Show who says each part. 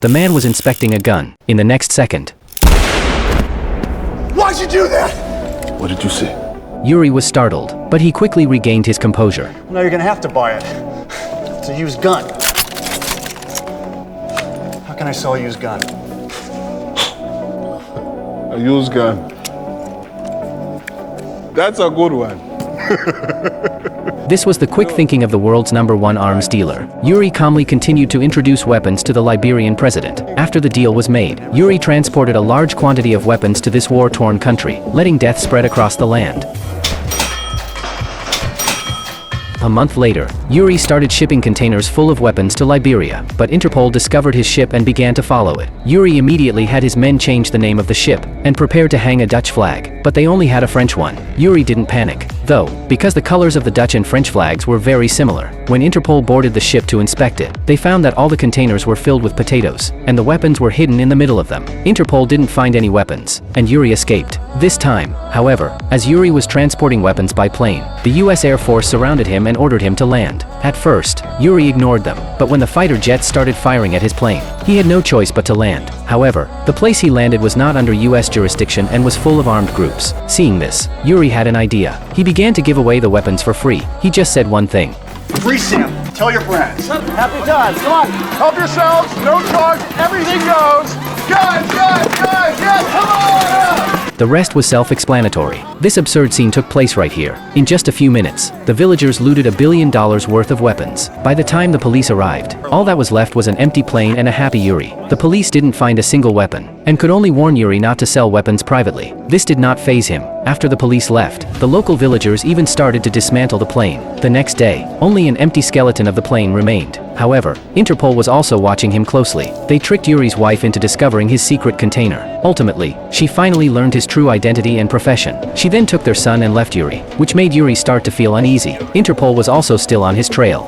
Speaker 1: The man was inspecting a gun. In the next second,
Speaker 2: Why'd you do that?
Speaker 3: What did you see?
Speaker 1: Yuri was startled, but he quickly regained his composure.
Speaker 2: Now you're gonna have to buy it. It's a used gun. How can I sell a used gun?
Speaker 3: A used gun. That's a good one.
Speaker 1: This was the quick thinking of the world's #1 arms dealer. Yuri calmly continued to introduce weapons to the Liberian president. After the deal was made, Yuri transported a large quantity of weapons to this war-torn country, letting death spread across the land. A month later, Yuri started shipping containers full of weapons to Liberia, but Interpol discovered his ship and began to follow it. Yuri immediately had his men change the name of the ship and prepared to hang a Dutch flag, but they only had a French one. Yuri didn't panic, though, because the colors of the Dutch and French flags were very similar. When Interpol boarded the ship to inspect it, they found that all the containers were filled with potatoes, and the weapons were hidden in the middle of them. Interpol didn't find any weapons, and Yuri escaped. This time, however, as Yuri was transporting weapons by plane, the US Air Force surrounded him and ordered him to land. At first, Yuri ignored them, but when the fighter jets started firing at his plane, he had no choice but to land. However, the place he landed was not under US jurisdiction and was full of armed groups. Seeing this, Yuri had an idea. He began to give away the weapons for free. He just said one thing.
Speaker 2: Free sample. Tell your friends.
Speaker 4: Happy times, come on.
Speaker 3: Help yourselves, no charge, everything goes. Guys, yes, come on!
Speaker 1: The rest was self-explanatory. This absurd scene took place right here. In just a few minutes, the villagers looted $1 billion worth of weapons. By the time the police arrived, all that was left was an empty plane and a happy Yuri. The police didn't find a single weapon, and could only warn Yuri not to sell weapons privately. This did not faze him. After the police left, the local villagers even started to dismantle the plane. The next day, only an empty skeleton of the plane remained. However, Interpol was also watching him closely. They tricked Yuri's wife into discovering his secret container. Ultimately, she finally learned his true identity and profession. She then took their son and left Yuri, which made Yuri start to feel uneasy. Interpol was also still on his trail.